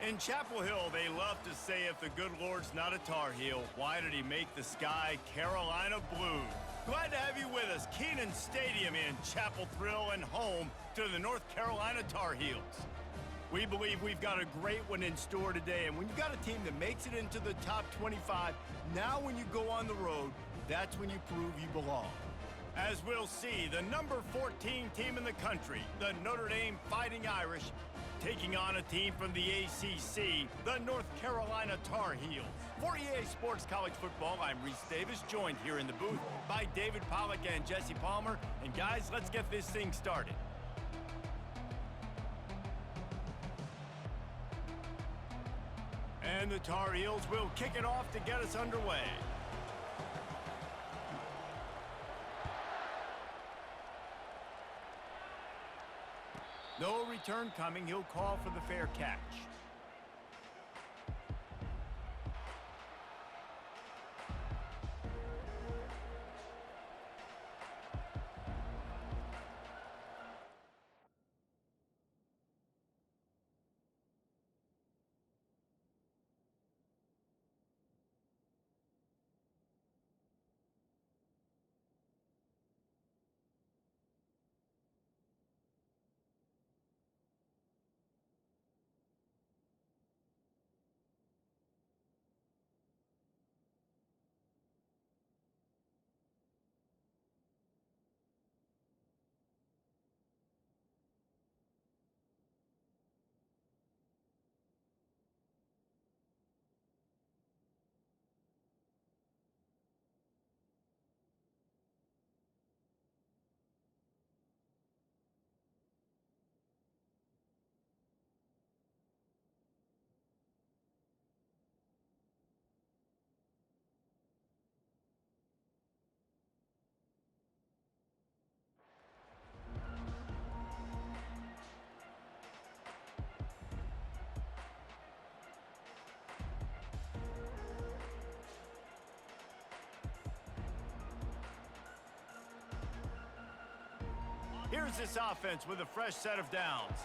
In Chapel Hill, they love to say if the good Lord's not a Tar Heel, why did he make the sky Carolina blue? Glad to have you with us. Kenan Stadium in Chapel Thrill and home to the North Carolina Tar Heels. We believe we've got a great one in store today, and when you've got a team that makes it into the top 25, now when you go on the road, that's when you prove you belong. As we'll see, the number 14 team in the country, the Notre Dame Fighting Irish, taking on a team from the ACC, the North Carolina Tar Heels. For EA Sports College Football, I'm Reese Davis, joined here in the booth by David Pollack and Jesse Palmer. And guys, let's get this thing started. And the Tar Heels will kick it off to get us underway. No return coming. He'll call for the fair catch. Here's this offense with a fresh set of downs.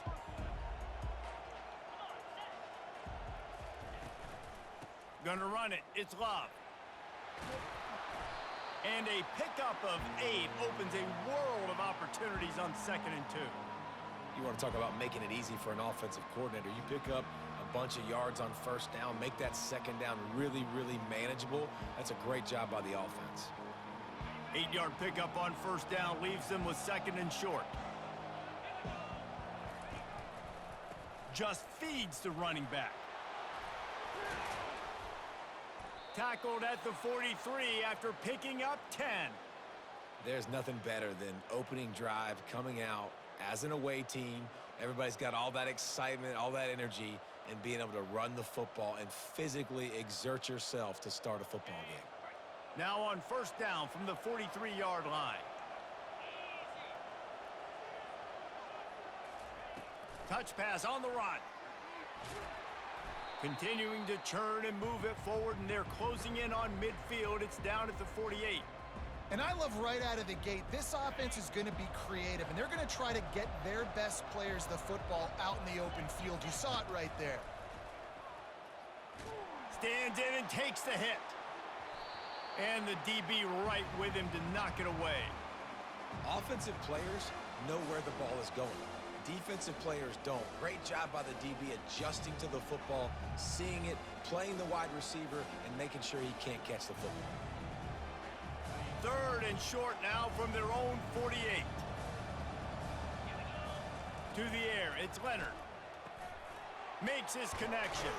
Gonna run it. It's Love. And a pickup of 8 opens a world of opportunities on 2nd and 2. You want to talk about making it easy for an offensive coordinator. You pick up a bunch of yards on 1st down, make that 2nd down really, really manageable. That's a great job by the offense. 8-yard pickup on 1st down leaves them with 2nd and short. Just feeds the running back. Tackled at the 43 after picking up 10. There's nothing better than opening drive, coming out as an away team. Everybody's got all that excitement, all that energy, and being able to run the football and physically exert yourself to start a football game. Now on 1st down from the 43-yard line. Touch pass on the run. Continuing to churn and move it forward, and they're closing in on midfield. It's down at the 48. And I love right out of the gate, this offense is going to be creative, and they're going to try to get their best players the football out in the open field. You saw it right there. Stands in and takes the hit. And the DB right with him to knock it away. Offensive players know where the ball is going. Defensive players don't. Great job by the DB adjusting to the football, seeing it, playing the wide receiver, and making sure he can't catch the football. 3rd and short now from their own 48. To the air, it's Leonard. Makes his connection.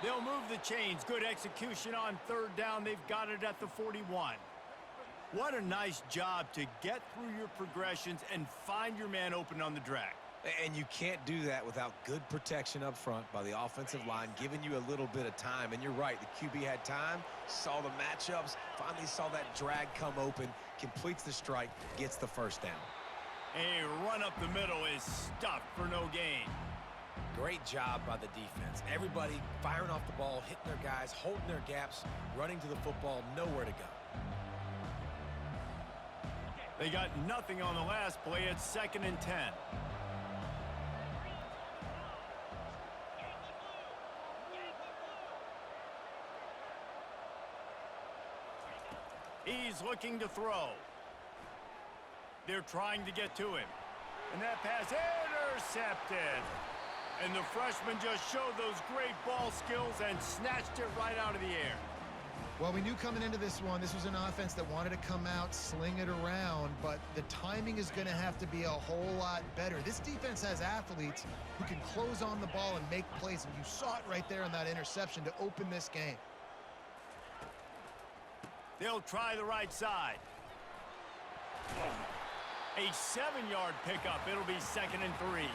They'll move the chains. Good execution on 3rd down. They've got it at the 41. What a nice job to get through your progressions and find your man open on the drag. And you can't do that without good protection up front by the offensive line, giving you a little bit of time. And you're right, the QB had time, saw the matchups, finally saw that drag come open, completes the strike, gets the 1st down. A run up the middle is stuffed for no gain. Great job by the defense. Everybody firing off the ball, hitting their guys, holding their gaps, running to the football, nowhere to go. They got nothing on the last play. It's 2nd and 10. He's looking to throw. They're trying to get to him. And that pass intercepted. And the freshman just showed those great ball skills and snatched it right out of the air. Well, we knew coming into this one, this was an offense that wanted to come out, sling it around, but the timing is going to have to be a whole lot better. This defense has athletes who can close on the ball and make plays, and you saw it right there in that interception to open this game. They'll try the right side. A 7-yard pickup. It'll be 2nd and 3.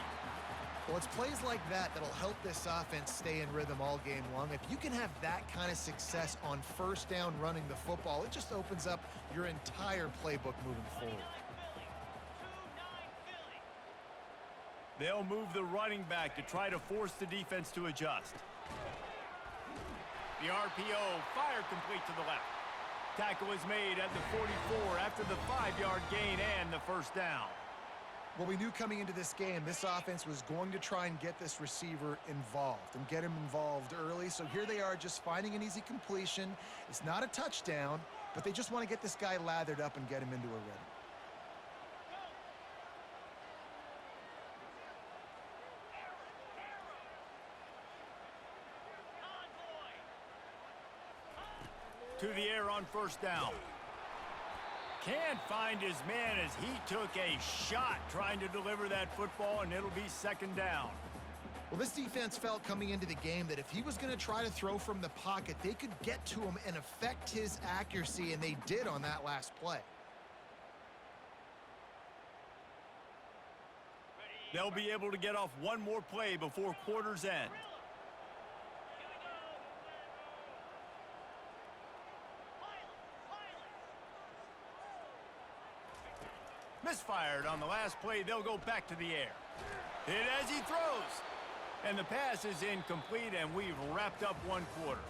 Well, it's plays like that that'll help this offense stay in rhythm all game long. If you can have that kind of success on first down running the football, it just opens up your entire playbook moving forward. They'll move the running back to try to force the defense to adjust. The RPO, fire complete to the left. Tackle is made at the 44 after the 5-yard gain and the first down. Well, we knew coming into this game, this offense was going to try and get this receiver involved and get him involved early. So here they are just finding an easy completion. It's not a touchdown, but they just want to get this guy lathered up and get him into a rhythm. To the air on first down. Can't find his man as he took a shot trying to deliver that football, and it'll be 2nd down. Well, this defense felt coming into the game that if he was going to try to throw from the pocket, they could get to him and affect his accuracy, and they did on that last play. They'll be able to get off one more play before quarter's end. Misfired on the last play. They'll go back to the air. Hit as he throws. And the pass is incomplete, and we've wrapped up one quarter.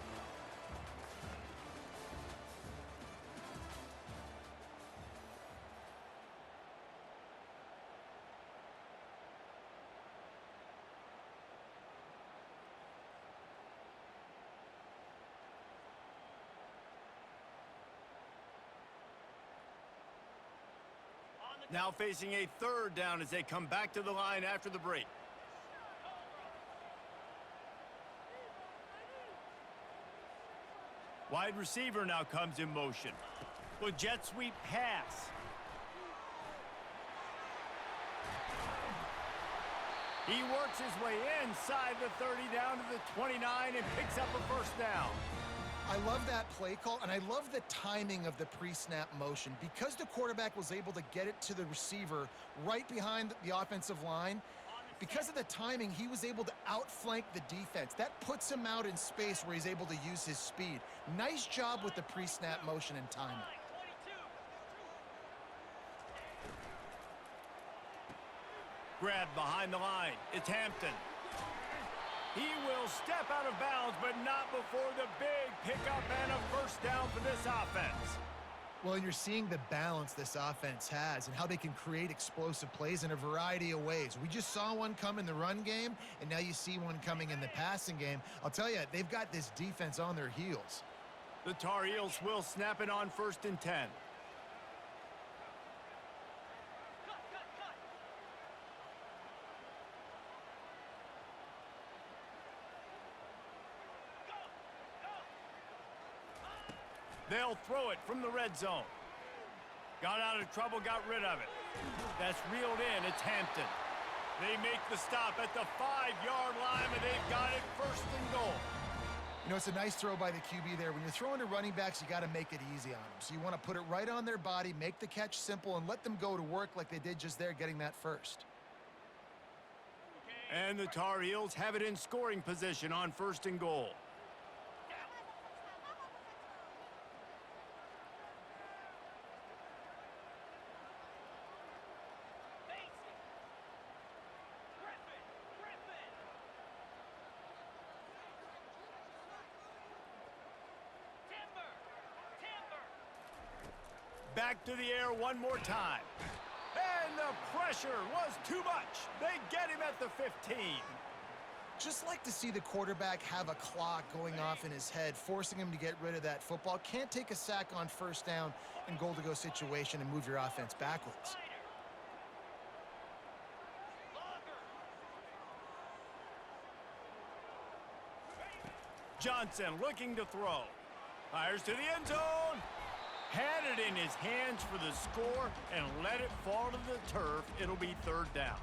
Now facing a 3rd down as they come back to the line after the break. Wide receiver now comes in motion. With jet sweep pass. He works his way inside the 30 down to the 29 and picks up a first down. I love that play call, and I love the timing of the pre-snap motion. Because the quarterback was able to get it to the receiver right behind the offensive line, because of the timing, he was able to outflank the defense. That puts him out in space where he's able to use his speed. Nice job with the pre-snap motion and timing. Grabbed behind the line. It's Hampton. He will step out of bounds, but not before the big pickup and a first down for this offense. Well, you're seeing the balance this offense has and how they can create explosive plays in a variety of ways. We just saw one come in the run game, and now you see one coming in the passing game. I'll tell you, they've got this defense on their heels. The Tar Heels will snap it on 1st and 10. They'll throw it from the red zone. Got out of trouble, got rid of it. That's reeled in. It's Hampton. They make the stop at the 5-yard line, and they've got it 1st and goal. You know, it's a nice throw by the QB there. When you're throwing to running backs, you got to make it easy on them. So you want to put it right on their body, make the catch simple, and let them go to work like they did just there, getting that first. And the Tar Heels have it in scoring position on 1st and goal. Back to the air one more time. And the pressure was too much. They get him at the 15. Just like to see the quarterback have a clock going off in his head, forcing him to get rid of that football. Can't take a sack on first down in goal-to-go situation and move your offense backwards. Johnson looking to throw. Fires to the end zone. Had it in his hands for the score and let it fall to the turf. It'll be third down.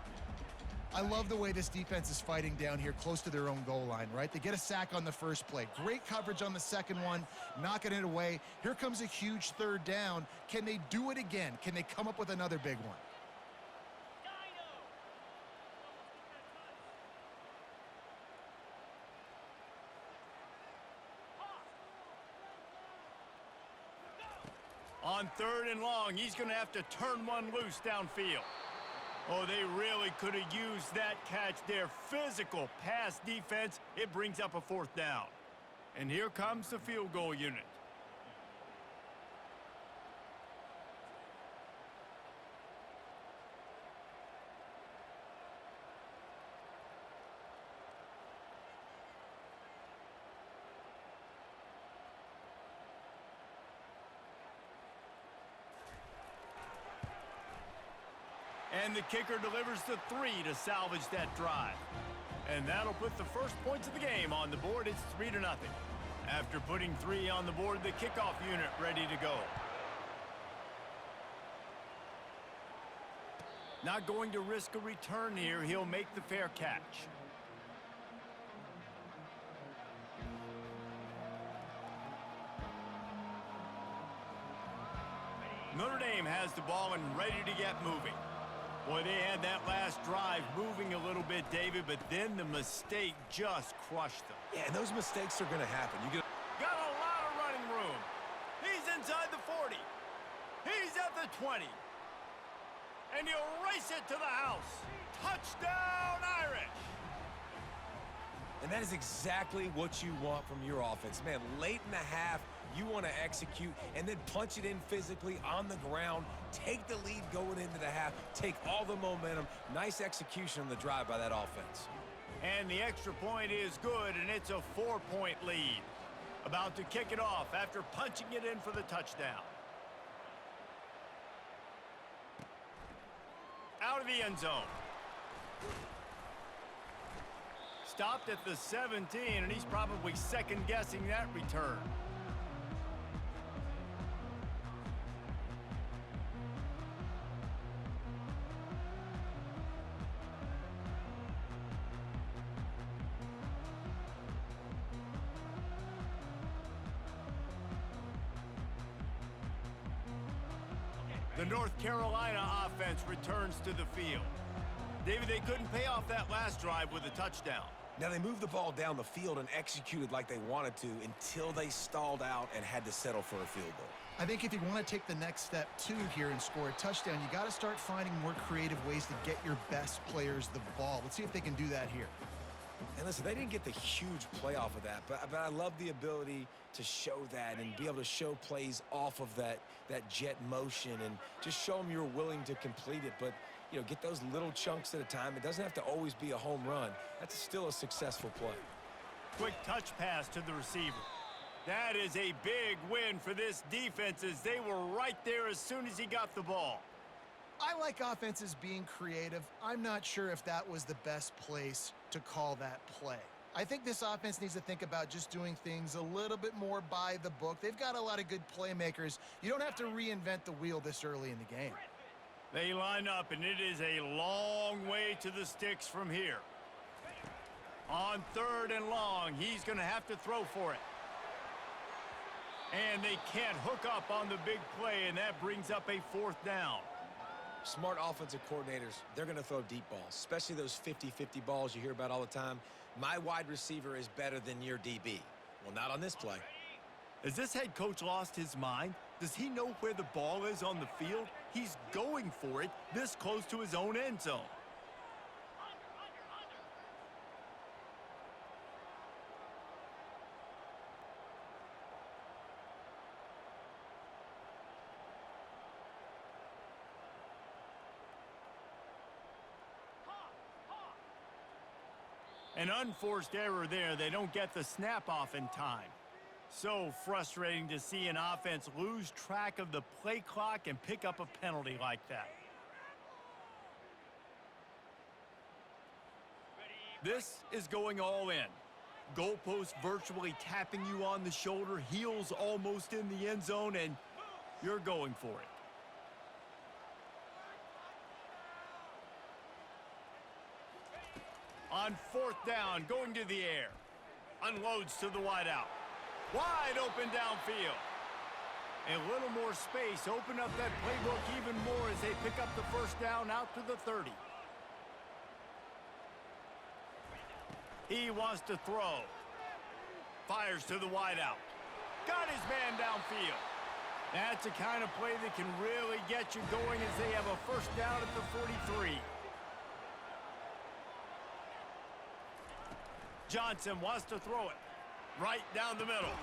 I love the way this defense is fighting down here close to their own goal line, right? They get a sack on the first play. Great coverage on the second one, knocking it away. Here comes a huge third down. Can they do it again? Can they come up with another big one? On third and long, he's going to have to turn one loose downfield. Oh, they really could have used that catch there. Physical pass defense. It brings up a fourth down. And here comes the field goal unit. And the kicker delivers the 3 to salvage that drive. And that'll put the first points of the game on the board. It's 3-0. After putting 3 on the board, the kickoff unit ready to go. Not going to risk a return here. He'll make the fair catch. Notre Dame has the ball and ready to get moving. Boy, they had that last drive moving a little bit, David, but then the mistake just crushed them. Yeah, and those mistakes are going to happen. Got a lot of running room. He's inside the 40. He's at the 20. And he'll race it to the house. Touchdown, Irish. And that is exactly what you want from your offense. Man, late in the half, you want to execute and then punch it in physically on the ground. Take the lead going into the half. Take all the momentum. Nice execution on the drive by that offense. And the extra point is good, and it's a 4-point lead. About to kick it off after punching it in for the touchdown. Out of the end zone. Stopped at the 17, and he's probably second-guessing that return. The North Carolina offense returns to the field. David, they couldn't pay off that last drive with a touchdown. Now, they moved the ball down the field and executed like they wanted to until they stalled out and had to settle for a field goal. I think if you want to take the next step, too, here and score a touchdown, you got to start finding more creative ways to get your best players the ball. Let's see if they can do that here. And listen, they didn't get the huge play off of that, but I love the ability to show that and be able to show plays off of that jet motion and just show them you're willing to complete it. But, you know, get those little chunks at a time. It doesn't have to always be a home run. That's still a successful play. Quick touch pass to the receiver. That is a big win for this defense as they were right there as soon as he got the ball. I like offenses being creative. I'm not sure if that was the best place to call that play. I think this offense needs to think about just doing things a little bit more by the book. They've got a lot of good playmakers. You don't have to reinvent the wheel this early in the game. They line up, and it is a long way to the sticks from here. On third and long, he's going to have to throw for it. And they can't hook up on the big play, and that brings up a fourth down. Smart offensive coordinators, they're going to throw deep balls, especially those 50-50 balls you hear about all the time. My wide receiver is better than your DB. Well, not on this play. Has this head coach lost his mind? Does he know where the ball is on the field? He's going for it this close to his own end zone. An unforced error there. They don't get the snap off in time. So frustrating to see an offense lose track of the play clock and pick up a penalty like that. This is going all in. Goalpost virtually tapping you on the shoulder, heels almost in the end zone, and you're going for it. On fourth down, going to the air. Unloads to the wideout. Wide open downfield. A little more space. Open up that playbook even more as they pick up the first down out to the 30. He wants to throw. Fires to the wideout. Got his man downfield. That's the kind of play that can really get you going as they have a first down at the 43. Johnson wants to throw it right down the middle.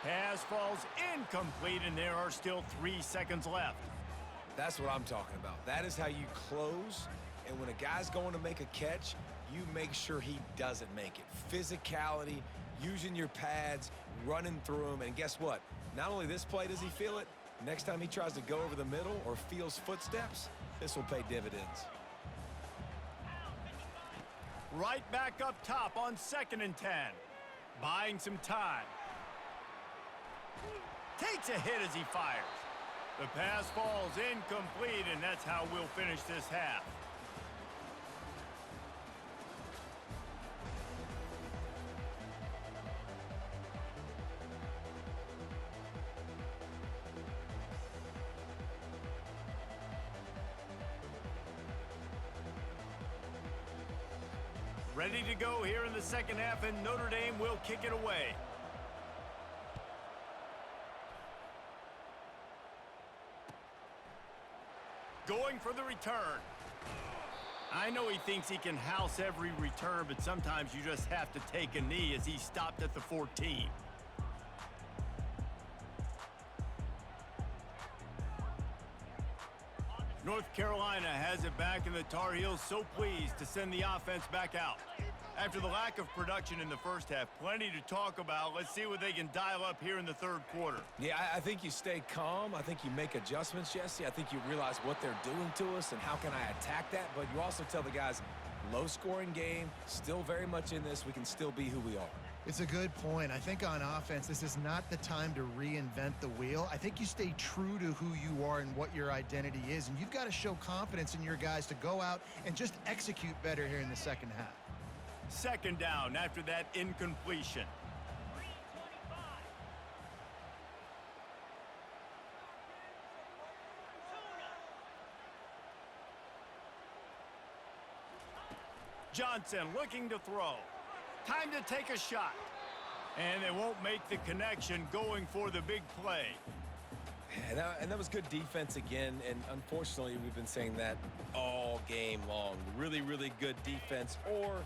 Pass falls incomplete, and there are still 3 seconds left. That's what I'm talking about. That is how you close, and when a guy's going to make a catch, you make sure he doesn't make it. Physicality, using your pads, running through him, and guess what? Not only this play does he feel it, next time he tries to go over the middle or feels footsteps, this will pay dividends. Right back up top on 2nd and 10. Buying some time. Takes a hit as he fires. The pass falls incomplete, and that's how we'll finish this half. Ready to go here in the second half, and Notre Dame will kick it away. Going for the return. I know he thinks he can house every return, but sometimes you just have to take a knee as he stopped at the 14. North Carolina has it back, and the Tar Heels so pleased to send the offense back out. After the lack of production in the first half, plenty to talk about. Let's see what they can dial up here in the third quarter. Yeah, I think you stay calm. I think you make adjustments, Jesse. I think you realize what they're doing to us and how can I attack that. But you also tell the guys, low-scoring game, still very much in this. We can still be who we are. It's a good point. I think on offense, this is not the time to reinvent the wheel. I think you stay true to who you are and what your identity is, and you've got to show confidence in your guys to go out and just execute better here in the second half. Second down after that incompletion. Johnson looking to throw. Time to take a shot. And they won't make the connection, going for the big play. And that was good defense again, and unfortunately we've been saying that all game long. Really, really good defense, or,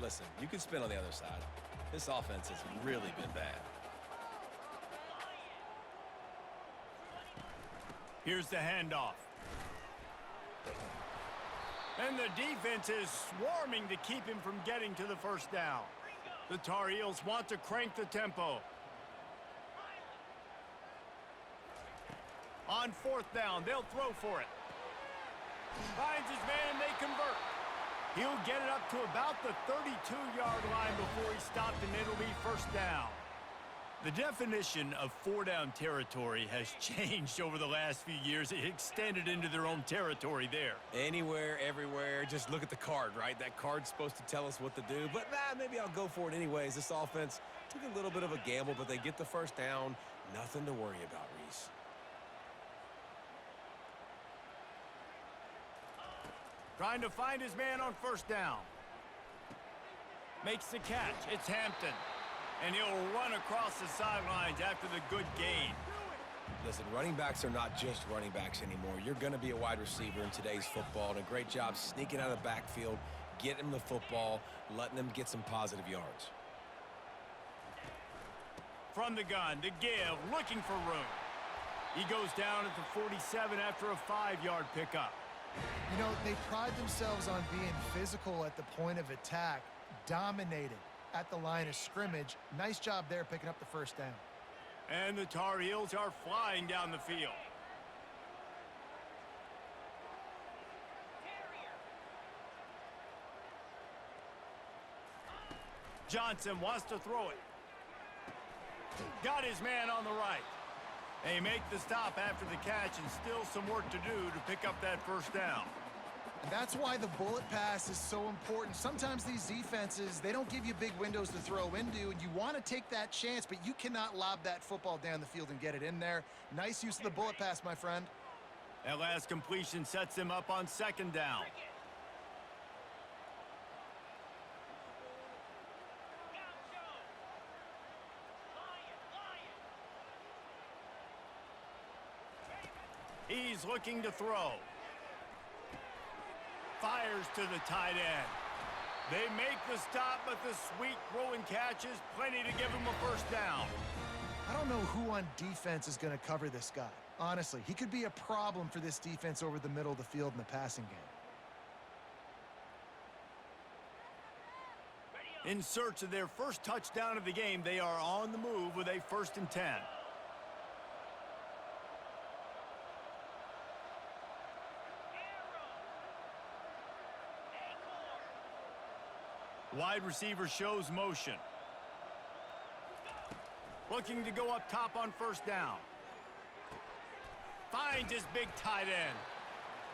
listen, you can spin on the other side. This offense has really been bad. Here's the handoff. And the defense is swarming to keep him from getting to the first down. The Tar Heels want to crank the tempo. On fourth down, they'll throw for it. Finds his man, they convert. He'll get it up to about the 32-yard line before he stopped, and it'll be first down. The definition of four-down territory has changed over the last few years. It extended into their own territory there. Anywhere, everywhere, just look at the card, right? That card's supposed to tell us what to do, but maybe I'll go for it anyways. This offense took a little bit of a gamble, but they get the first down. Nothing to worry about, Reese. Trying to find his man on first down. Makes the catch. It's Hampton. And he'll run across the sidelines after the good gain. Listen, running backs are not just running backs anymore. You're going to be a wide receiver in today's football, and a great job sneaking out of the backfield, getting them the football, letting them get some positive yards. From the gun to give, looking for room. He goes down at the 47 after a 5-yard pickup. You know, they pride themselves on being physical at the point of attack, dominated at the line of scrimmage. Nice job there picking up the first down. And the Tar Heels are flying down the field. Johnson wants to throw it. Got his man on the right. They make the stop after the catch, and still some work to do to pick up that first down. And that's why the bullet pass is so important. Sometimes these defenses, they don't give you big windows to throw into, and you want to take that chance, but you cannot lob that football down the field and get it in there. Nice use of the bullet pass, my friend. That last completion sets him up on second down. He's looking to throw. Fires to the tight end. They make the stop, but the sweet throw and catch is plenty to give him a first down. I don't know who on defense is going to cover this guy. Honestly, he could be a problem for this defense over the middle of the field in the passing game. In search of their first touchdown of the game, they are on the move with a 1st and 10. Wide receiver shows motion. Looking to go up top on first down. Finds his big tight end.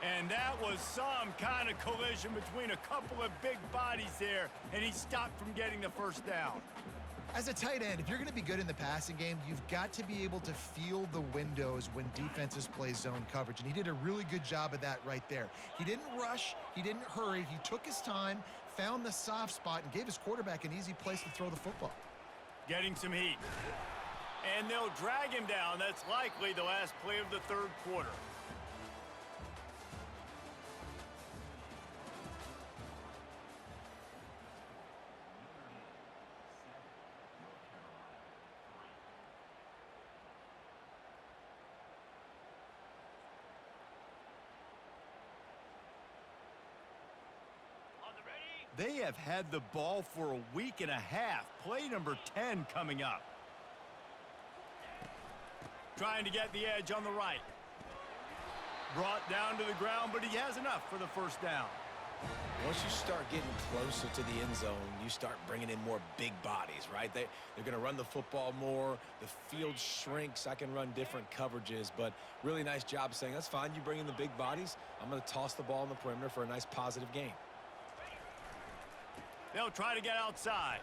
And that was some kind of collision between a couple of big bodies there, and he stopped from getting the first down. As a tight end, if you're going to be good in the passing game, you've got to be able to feel the windows when defenses play zone coverage, and he did a really good job of that right there. He didn't rush, he didn't hurry, he took his time, found the soft spot, and gave his quarterback an easy place to throw the football. Getting some heat. And they'll drag him down. That's likely the last play of the third quarter. They have had the ball for a week and a half. Play number 10 coming up. Trying to get the edge on the right. Brought down to the ground, but he has enough for the first down. Once you start getting closer to the end zone, you start bringing in more big bodies, right? They're going to run the football more. The field shrinks. I can run different coverages, but really nice job saying, that's fine. You bring in the big bodies. I'm going to toss the ball in the perimeter for a nice positive gain. They'll try to get outside.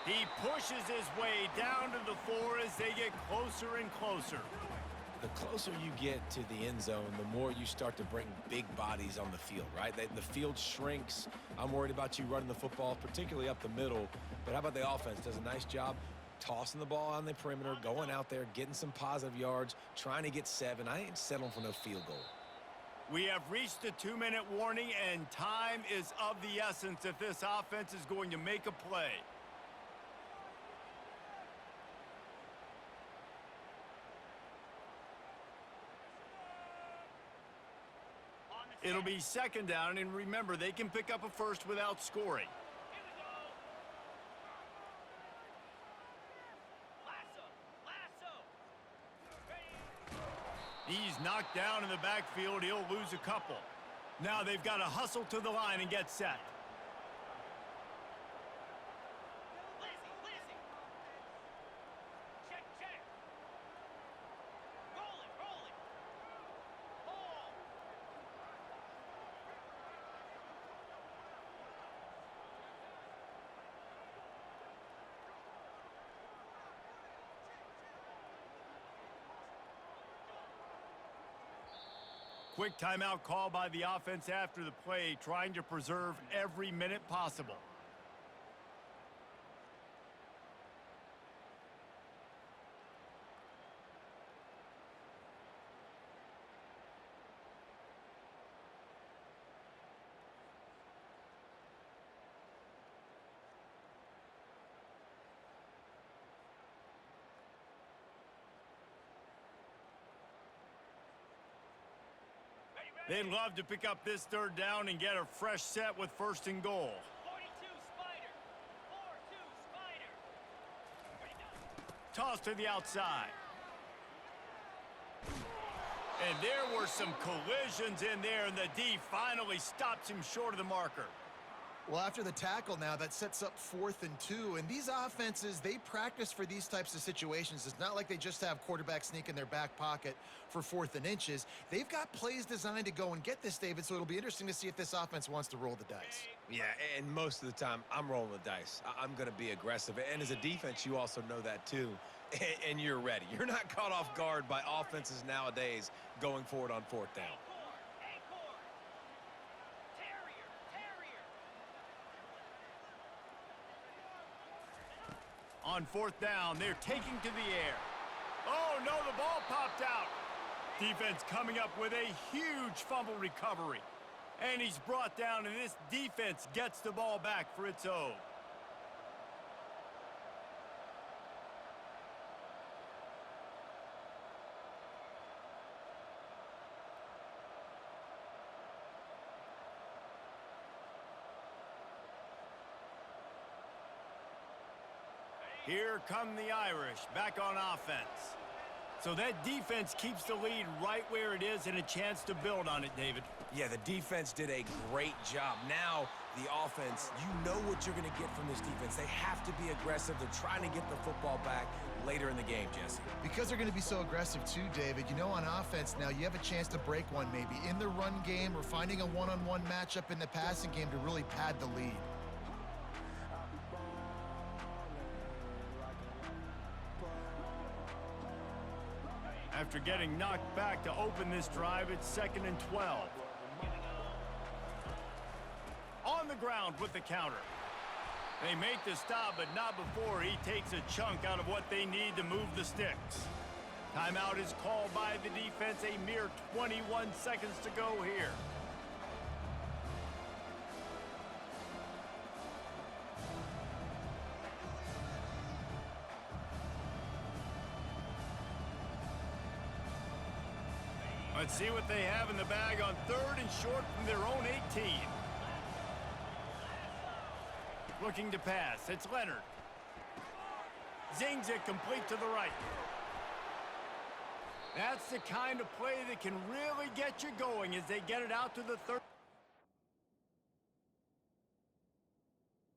He pushes his way down to the floor as they get closer and closer. The closer you get to the end zone, the more you start to bring big bodies on the field, right? The field shrinks. I'm worried about you running the football, particularly up the middle. But how about the offense? Does a nice job tossing the ball on the perimeter, going out there, getting some positive yards, trying to get 7. I ain't settling for no field goal. We have reached the 2-minute warning, and time is of the essence if this offense is going to make a play. It'll be second down, and remember, they can pick up a first without scoring. He's knocked down in the backfield. He'll lose a couple. Now they've got to hustle to the line and get set. Quick timeout call by the offense after the play, trying to preserve every minute possible. They'd love to pick up this third down and get a fresh set with first and goal. 42 Spider. 4-2 Spider. Toss to the outside. And there were some collisions in there, and the D finally stops him short of the marker. Well, after the tackle now, that sets up 4th and 2. And these offenses, they practice for these types of situations. It's not like they just have quarterback sneak in their back pocket for 4th and inches. They've got plays designed to go and get this, David, so it'll be interesting to see if this offense wants to roll the dice. Yeah, and most of the time, I'm rolling the dice. I'm going to be aggressive. And as a defense, you also know that too. And you're ready. You're not caught off guard by offenses nowadays going forward on 4th down. On 4th down, they're taking to the air. Oh, no, the ball popped out. Defense coming up with a huge fumble recovery. And he's brought down, and this defense gets the ball back for its own. Here come the Irish, back on offense. So that defense keeps the lead right where it is and a chance to build on it, David. Yeah, the defense did a great job. Now, the offense, you know what you're going to get from this defense. They have to be aggressive. They're trying to get the football back later in the game, Jesse. Because they're going to be so aggressive too, David, you know, on offense now, you have a chance to break one maybe in the run game or finding a one-on-one matchup in the passing game to really pad the lead. After getting knocked back to open this drive, it's 2nd and 12. On the ground with the counter. They make the stop, but not before he takes a chunk out of what they need to move the sticks. Timeout is called by the defense. A mere 21 seconds to go here. Let's see what they have in the bag on 3rd and short from their own 18. Looking to pass. It's Leonard. Zings it complete to the right. That's the kind of play that can really get you going as they get it out to the 30.